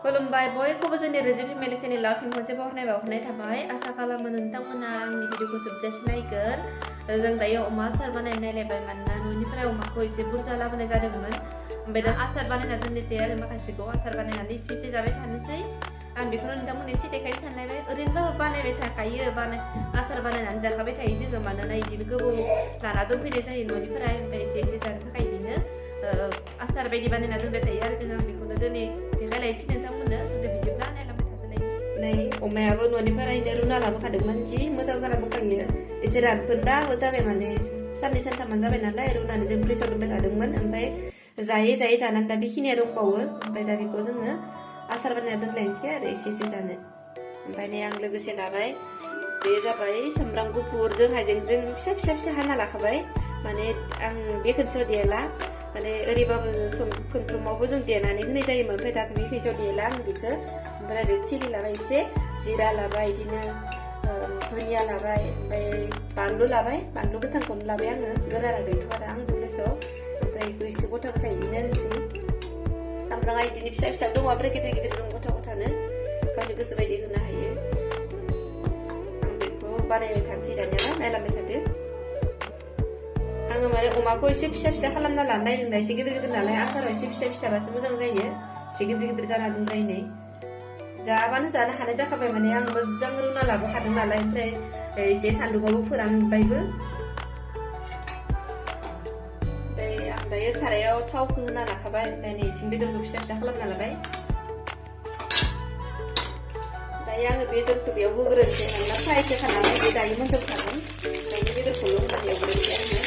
खुलुमबाय बयखौबो जोंनि रोजोब फेमिलि चेनेलाव फिन खनसे बहरनाय बावहरनाय थाबाय आसा खालामो नोंथांमोना आंनि भिडिअखौ जोबजासिम नायगोन जों दायो अमा आसार बानायनो नायलायबाय मानोना न'निफ्राय अमाखौ एसे बुरजा लाबोनाय जादोंमोन ओमफ्राय दा आसार बानायना दोननोसै आरो माखासेखौ आसार बानायनानै एसे जाबाय थानोसै आं बेखौनो नोंथांमोननो एसे देखायनो सानलायबाय ओरैनोबाबो बानायबाय थाखायो आसार बानायनानै जाखाबाय थायो जोङो मानोना बिदिनो गोबाव लाना दोनफैनाय जायो न'निफ्राय ओमफ्राय एसे जानो थाखाय बिदिनो आसार बायदि बानायना दोनबाय थायो आरो जों बेखौनो दिनै देखायलायनोसै नोंथांमोननो बिदिब्ला नायलांबाय थादोलाय नै अमायाबो न'निफ्रायनो रुना लाबोखादोंमोन जि मोजां जाना दंखायो एसे रानफोनदा जाबाय माने साननै सानथामानो जाबाय नालाय रुनानै जों फ्रिजआव दोनबाय थादोंमोन ओमफ्राय जायै जानानै दा बेखिनिया दंबावो ओमफ्राय दा बेखौ जोङो आसार बानायना दोनलायनोसै आरो एसे जानो ओमफ्राय नै आं लोगोसे लाबाय बे जाबाय सामब्राम गुफुरजों हाइजेंजों फिसा हाना लाखाबाय माने आं बे खनसेयाव देला माने ओरैबाबो खनफ्रोमावबो जों देनानै होनाय जायोमोन ओमफ्राय दा बे खनसेयाव देला आं बेखौ ओमफ्राय ओरै चिलि लाबाय एसे जिरा लाबाय बिदिनो धनिया लाबाय ओमफ्राय बानलु लाबाय बानलु गोथांखौनो लाबाय आङो गोराना गैथ'आ दा आंजों लोगोआव ओमफ्राय बेखौ एसे गथा बिदिनो होनोसै सामब्रामा बिदिनो फिसा दङ ओमफ्राय गिदिर दं गथानो गावनि गोसो बायदि होनो हायो आं बेखौ बानायबाय थानोसै दानिया नायलांबाय थादो आङो माने अमाखौ एसे फिसा खालामना लानो नायदों एसे गिदिर नालाय आसाराव एसे फिसाबासो मोजां जायो एसे गिदिर जाना दंद्रायनै जाबानो जानो हानाय जाखाबाय माने आं मोजां रुना लाबोखादों नालाय ओमफ्राय एसे सान्दुंआवबो फोरानबायबो ओमफ्राय आं दायो सारायाव थावखौ होना लाखाबाय ओमफ्राय नैथिं बेदरखौ फिसा खालामना लाबाय दायो आङो बेदरखौ बेयाव होग्रोनोसै मानोना फ्रायसो खानानै बे दायो मोनजोबखागोन दायो बेदरखौल' होनानै एवग्रोनोसै आङो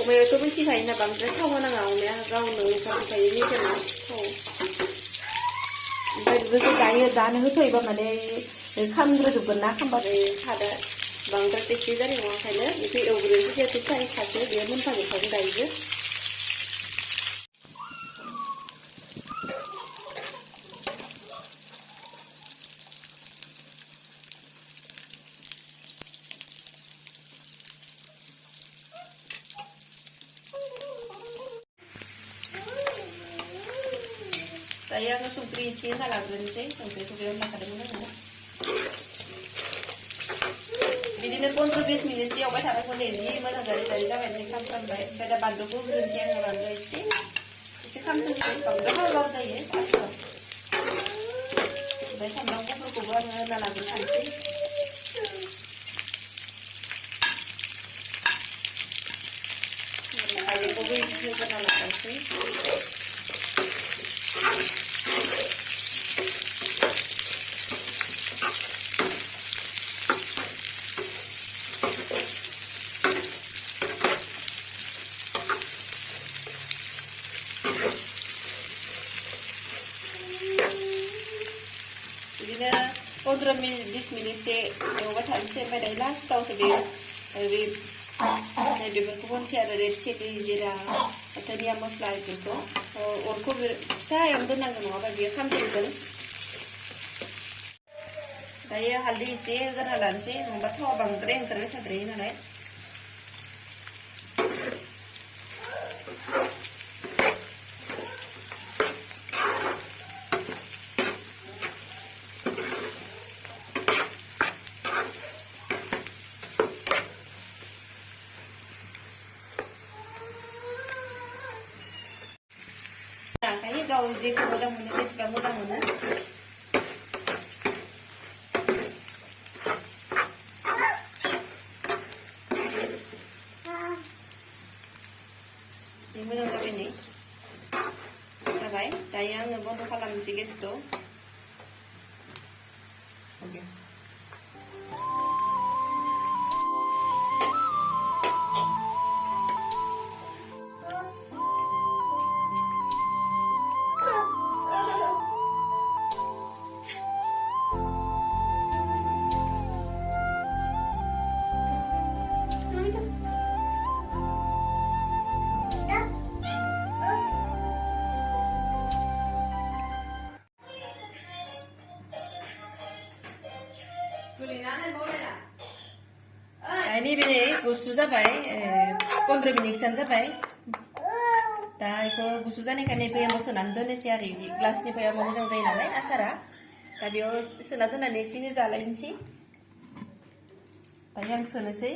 अमायाथ' मिथिखायोना बांद्राय थाव होनाङा अमाया गावनो ओंखारखायो मेजेमा थाव ओमफ्राय बेफोरखौ दानो होथ'योबा माने खामग्रोजोबगोन ना खामबाथाय सादा बांद्राय टेस्टि जानाय नङा ओंखायनो बेखौ एवग्रोनोसै जिहेतु फ्राय खासो बेयो मोनफाजोबखागोन दायो दायो आङो संख्रि एसे होना लाग्रोनोसै संख्रिखौ बेयाव लाखादोंमोन आङो बिदिनो 15-20 मिनिटसो एवबाय थानांगौ दे जि मोजां जारै जाबाय नै खामफ्रामबाय ओमफ्राय दा बानलुखौ होग्रोनोसै आङो बानलु एसे खामथोंसै बांद्राय हालगाव जायो ओमफ्राय सामब्राम गुफुरखौबो आङो होना लाग्रोखानोसै हाइजेंखौबो एसे होना लाखानोसै बिदिनो 15-20 मिनिटसो एवबाय थानोसै ओमफ्राय दायो लास्टावसो बेफोरखौ होनसै आरो रेड चिलि जिरा धनिया मस्ला बेफोरखौ अरखौ फिसायावनो दोननांगौ नङाबा बेयो खामजोबगोन दायो हालदै एसे होग्रोना लानोसै नङाबा थावा बांद्राय ओंखारबाय थाद्रायो नालाय जाखायो गाव जेखौ मोजां मोनो जेसेबां मोजां मोनो मोजां जाबाय नै जाबाय दायो आङो बन्द खालामनोसै गेसखौ नैबे गुसु जाबाय 15 मिनिटसोआनो जाबाय दा बेखौ गुसु जानायखाय नैबे सोनानै दोननोसै आरो बिदि ग्लासनि भयामाव मोजां जायो नालाय आसारा दा बेयाव सोना दोननानै एसे जालायनोसै दायो आं सोनोसै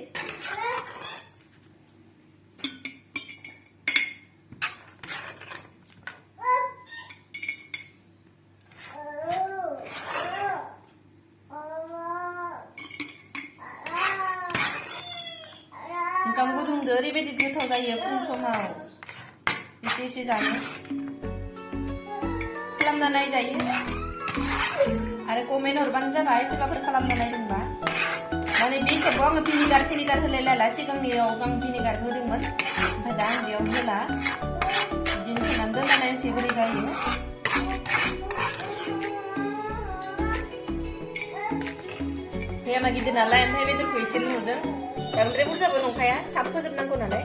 ओंखाम गुदुंजों ओरैबायदि गोथाव जायो फुं समाव एसे एसे जानो खालामना नायजायो आरो कमेन्ट हरबानो जाबाय सोरबाफोर खालामना नायदोंबा माने बे खेबाव आङो भिनेगार होलायलायला सिगांनियाव आं भिनेगार होदोंमोन ओमफ्राय दा आं बेयाव होला बिदिनो सोनानै दोनना नायनोसै बोरै जायो भयामा गिदिर नालाय ओमफ्राय बेदरखौ एसेल' नुदों बांद्राय बुरजाबो नंखाया थाब फोजोबनांगौ नालाय